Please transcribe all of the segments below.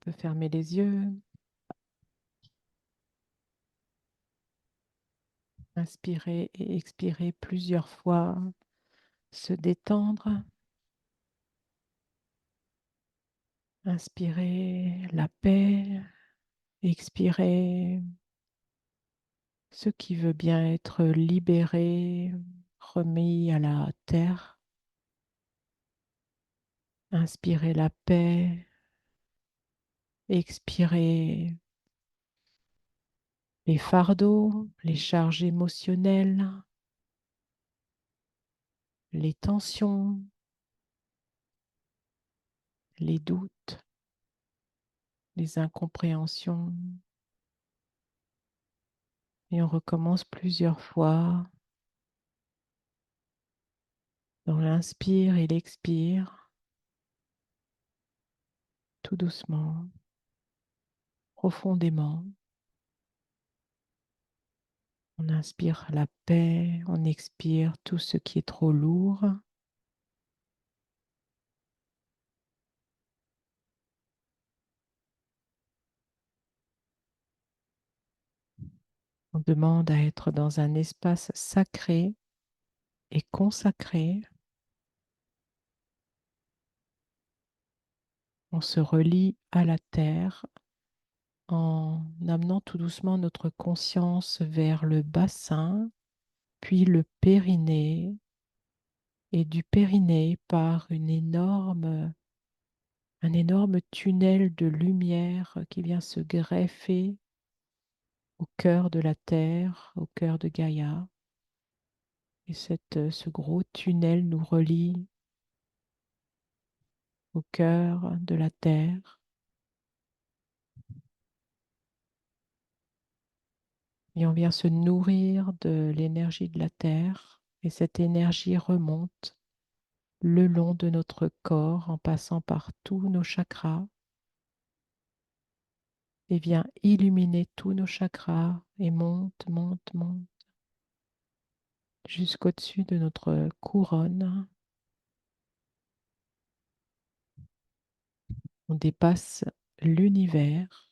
peut fermer les yeux, inspirer et expirer plusieurs fois, se détendre, inspirer la paix, expirer ce qui veut bien être libéré, remis à la terre, inspirer la paix, expirer les fardeaux, les charges émotionnelles, les tensions, les doutes, les incompréhensions. Et on recommence plusieurs fois dans l'inspire et l'expire, tout doucement, profondément. On inspire la paix, on expire tout ce qui est trop lourd. On demande à être dans un espace sacré et consacré. On se relie à la terre en amenant tout doucement notre conscience vers le bassin, puis le périnée, et du périnée par un énorme tunnel de lumière qui vient se greffer au cœur de la terre, au cœur de Gaïa. Et ce gros tunnel nous relie au cœur de la terre. Et on vient se nourrir de l'énergie de la terre. Et cette énergie remonte le long de notre corps en passant par tous nos chakras et vient illuminer tous nos chakras et monte, monte, monte jusqu'au-dessus de notre couronne. On dépasse l'univers.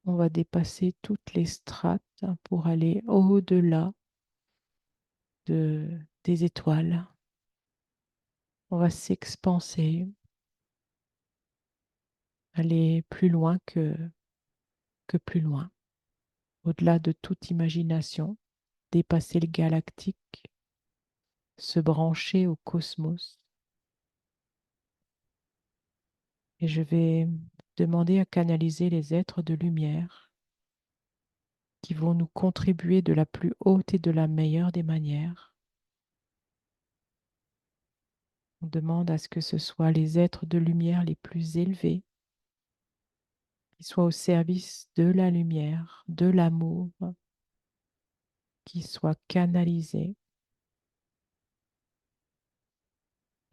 On va dépasser toutes les strates pour aller au-delà des étoiles. On va s'expanser, aller plus loin que plus loin, au-delà de toute imagination, dépasser le galactique, se brancher au cosmos. Et je vais demander à canaliser les êtres de lumière qui vont nous contribuer de la plus haute et de la meilleure des manières. On demande à ce que ce soit les êtres de lumière les plus élevés qui soient au service de la lumière, de l'amour, qui soient canalisés.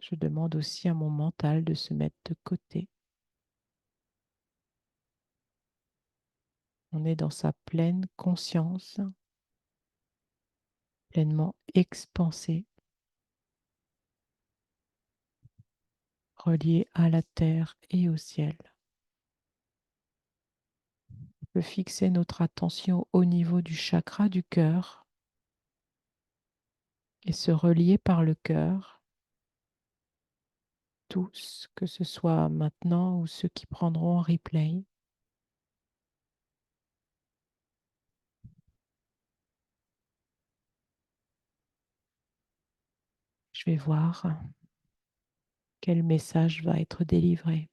Je demande aussi à mon mental de se mettre de côté. On est dans sa pleine conscience, pleinement expansé, relié à la terre et au ciel. On peut fixer notre attention au niveau du chakra du cœur et se relier par le cœur, tous, que ce soit maintenant ou ceux qui prendront en replay. Je vais voir quel message va être délivré.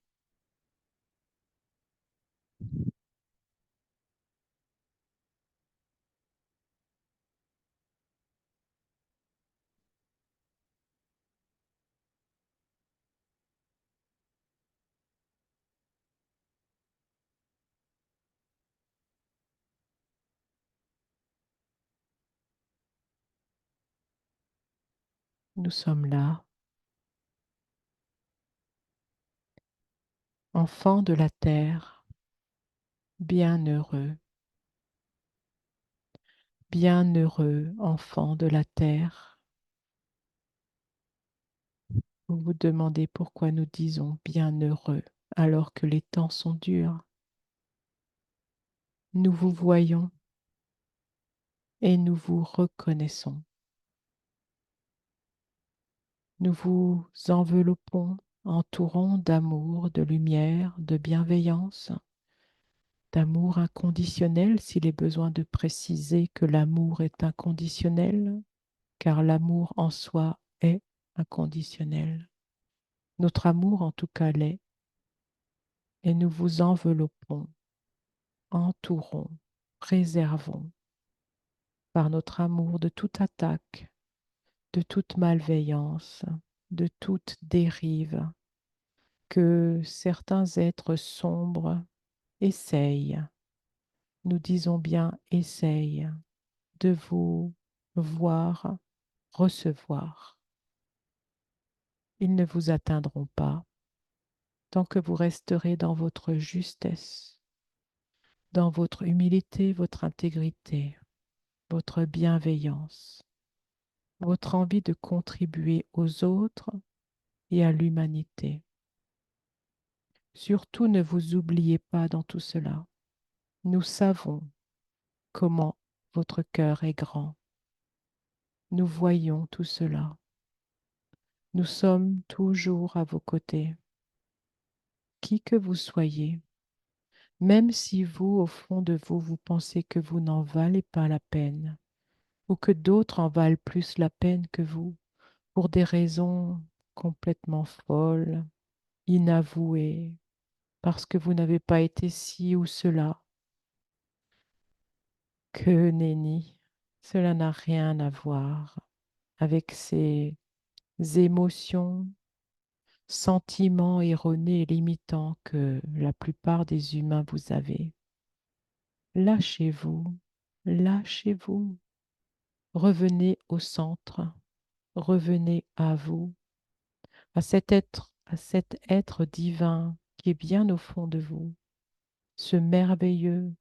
Nous sommes là, enfants de la terre, bienheureux, bienheureux enfants de la terre. Vous vous demandez pourquoi nous disons bienheureux alors que les temps sont durs. Nous vous voyons et nous vous reconnaissons. Nous vous enveloppons, entourons d'amour, de lumière, de bienveillance, d'amour inconditionnel s'il est besoin de préciser que l'amour est inconditionnel, car l'amour en soi est inconditionnel. Notre amour en tout cas l'est, et nous vous enveloppons, entourons, préservons par notre amour de toute attaque, de toute malveillance, de toute dérive que certains êtres sombres essayent, nous disons bien essayent, de vous voir, recevoir. Ils ne vous atteindront pas tant que vous resterez dans votre justesse, dans votre humilité, votre intégrité, votre bienveillance, votre envie de contribuer aux autres et à l'humanité. Surtout ne vous oubliez pas dans tout cela. Nous savons comment votre cœur est grand. Nous voyons tout cela. Nous sommes toujours à vos côtés. Qui que vous soyez, même si vous, au fond de vous, vous pensez que vous n'en valez pas la peine, ou que d'autres en valent plus la peine que vous, pour des raisons complètement folles, inavouées, parce que vous n'avez pas été ci ou cela, que nenni, cela n'a rien à voir avec ces émotions, sentiments erronés et limitants que la plupart des humains vous avez. Lâchez-vous, lâchez-vous, revenez au centre, revenez à vous, à cet être divin qui est bien au fond de vous, ce merveilleux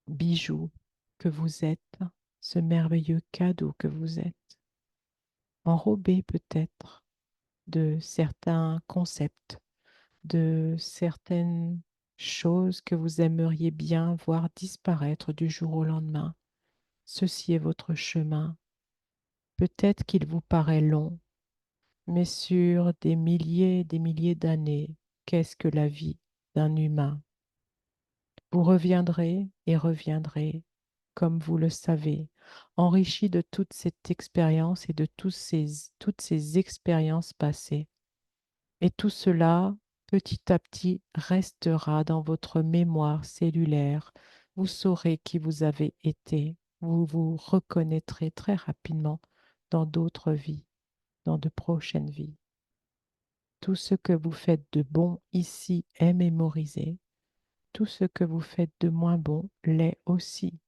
bijou que vous êtes, ce merveilleux cadeau que vous êtes, enrobé peut-être de certains concepts, de certaines choses que vous aimeriez bien voir disparaître du jour au lendemain. Ceci est votre chemin. Peut-être qu'il vous paraît long, mais sur des milliers d'années, qu'est-ce que la vie d'un humain? Vous reviendrez et reviendrez, comme vous le savez, enrichi de toute cette expérience et de toutes ces expériences passées. Et tout cela, petit à petit, restera dans votre mémoire cellulaire. Vous saurez qui vous avez été. Vous vous reconnaîtrez très rapidement dans d'autres vies, dans de prochaines vies. Tout ce que vous faites de bon ici est mémorisé. Tout ce que vous faites de moins bon l'est aussi,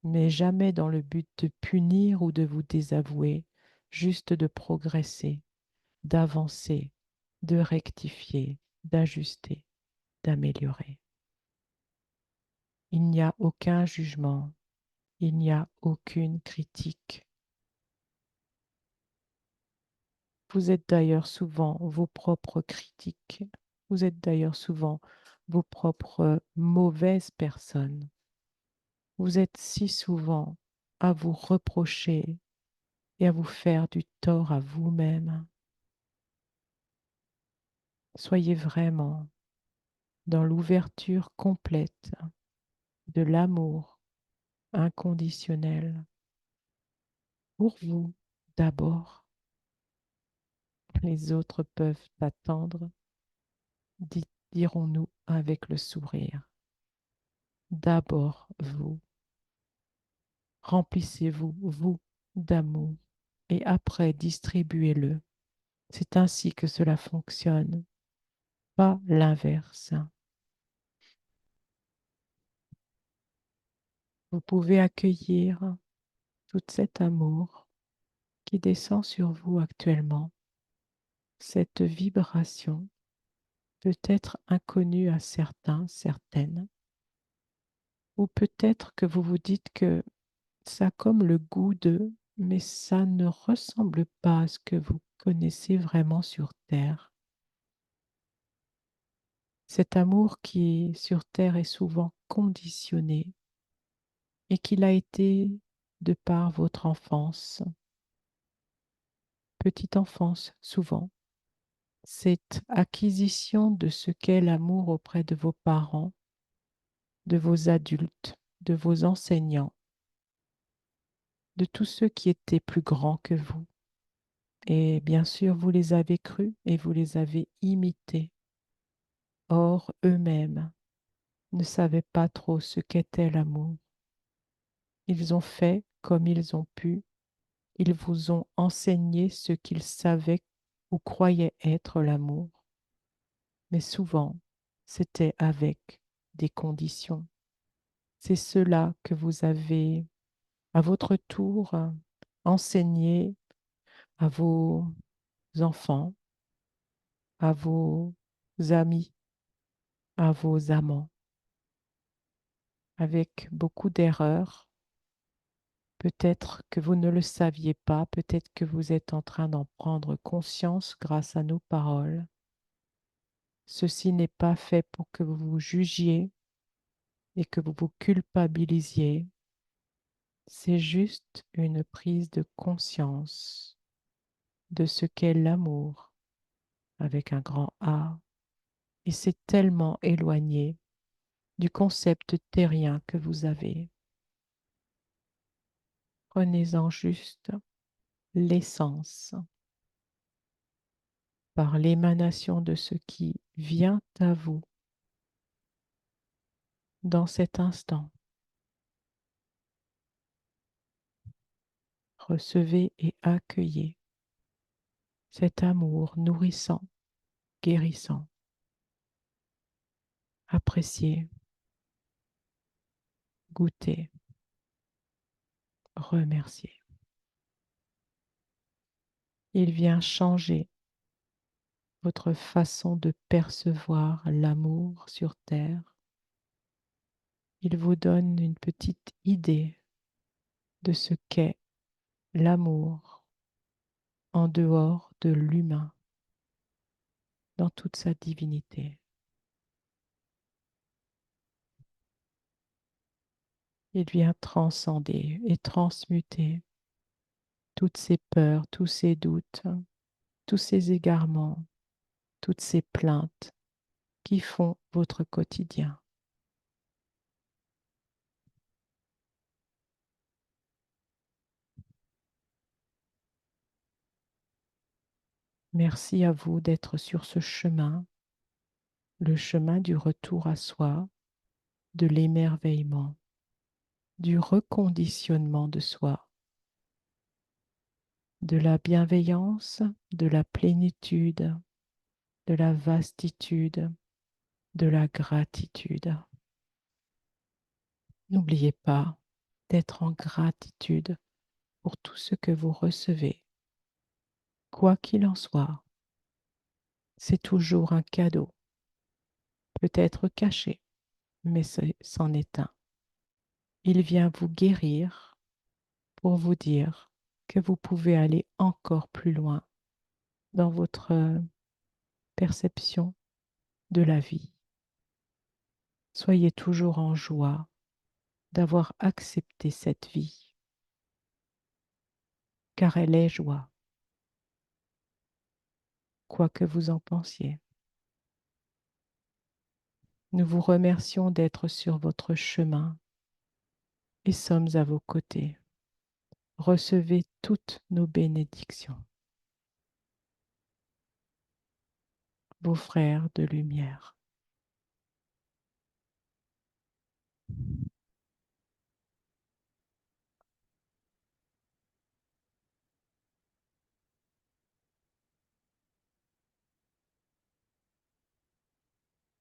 mais jamais dans le but de punir ou de vous désavouer, juste de progresser, d'avancer, de rectifier, d'ajuster, d'améliorer. Il n'y a aucun jugement, il n'y a aucune critique. Vous êtes d'ailleurs souvent vos propres critiques, vous êtes d'ailleurs souvent vos propres mauvaises personnes. Vous êtes si souvent à vous reprocher et à vous faire du tort à vous-même. Soyez vraiment dans l'ouverture complète de l'amour inconditionnel pour vous d'abord. Les autres peuvent attendre, dirons-nous avec le sourire. D'abord vous. Remplissez-vous, vous, d'amour et après distribuez-le. C'est ainsi que cela fonctionne, pas l'inverse. Vous pouvez accueillir tout cet amour qui descend sur vous actuellement. Cette vibration peut être inconnue à certains, certaines, ou peut-être que vous vous dites que ça a comme le goût de, mais ça ne ressemble pas à ce que vous connaissez vraiment sur Terre. Cet amour qui sur terre est souvent conditionné et qu'il a été de par votre enfance, petite enfance souvent, cette acquisition de ce qu'est l'amour auprès de vos parents, de vos adultes, de vos enseignants, de tous ceux qui étaient plus grands que vous. Et bien sûr, vous les avez crus et vous les avez imités. Or, eux-mêmes ne savaient pas trop ce qu'était l'amour. Ils ont fait comme ils ont pu. Ils vous ont enseigné ce qu'ils savaient ou croyaient être l'amour. Mais souvent, c'était avec des conditions. C'est cela que vous avez, à votre tour, enseigné à vos enfants, à vos amis, à vos amants, avec beaucoup d'erreurs. Peut-être que vous ne le saviez pas, peut-être que vous êtes en train d'en prendre conscience grâce à nos paroles. Ceci n'est pas fait pour que vous vous jugiez et que vous vous culpabilisiez. C'est juste une prise de conscience de ce qu'est l'amour avec un grand A. Et c'est tellement éloigné du concept terrien que vous avez. Prenez-en juste l'essence par l'émanation de ce qui vient à vous dans cet instant. Recevez et accueillez cet amour nourrissant, guérissant. Appréciez, goûtez, remerciez. Il vient changer votre façon de percevoir l'amour sur terre. Il vous donne une petite idée de ce qu'est l'amour en dehors de l'humain, dans toute sa divinité. Il vient transcender et transmuter toutes ces peurs, tous ces doutes, tous ces égarements, toutes ces plaintes qui font votre quotidien. Merci à vous d'être sur ce chemin, le chemin du retour à soi, de l'émerveillement, du reconditionnement de soi, de la bienveillance, de la plénitude, de la vastitude, de la gratitude. N'oubliez pas d'être en gratitude pour tout ce que vous recevez. Quoi qu'il en soit, c'est toujours un cadeau, peut-être caché, mais c'en est un. Il vient vous guérir pour vous dire que vous pouvez aller encore plus loin dans votre perception de la vie. Soyez toujours en joie d'avoir accepté cette vie, car elle est joie, quoi que vous en pensiez. Nous vous remercions d'être sur votre chemin et sommes à vos côtés. Recevez toutes nos bénédictions. Vos frères de lumière.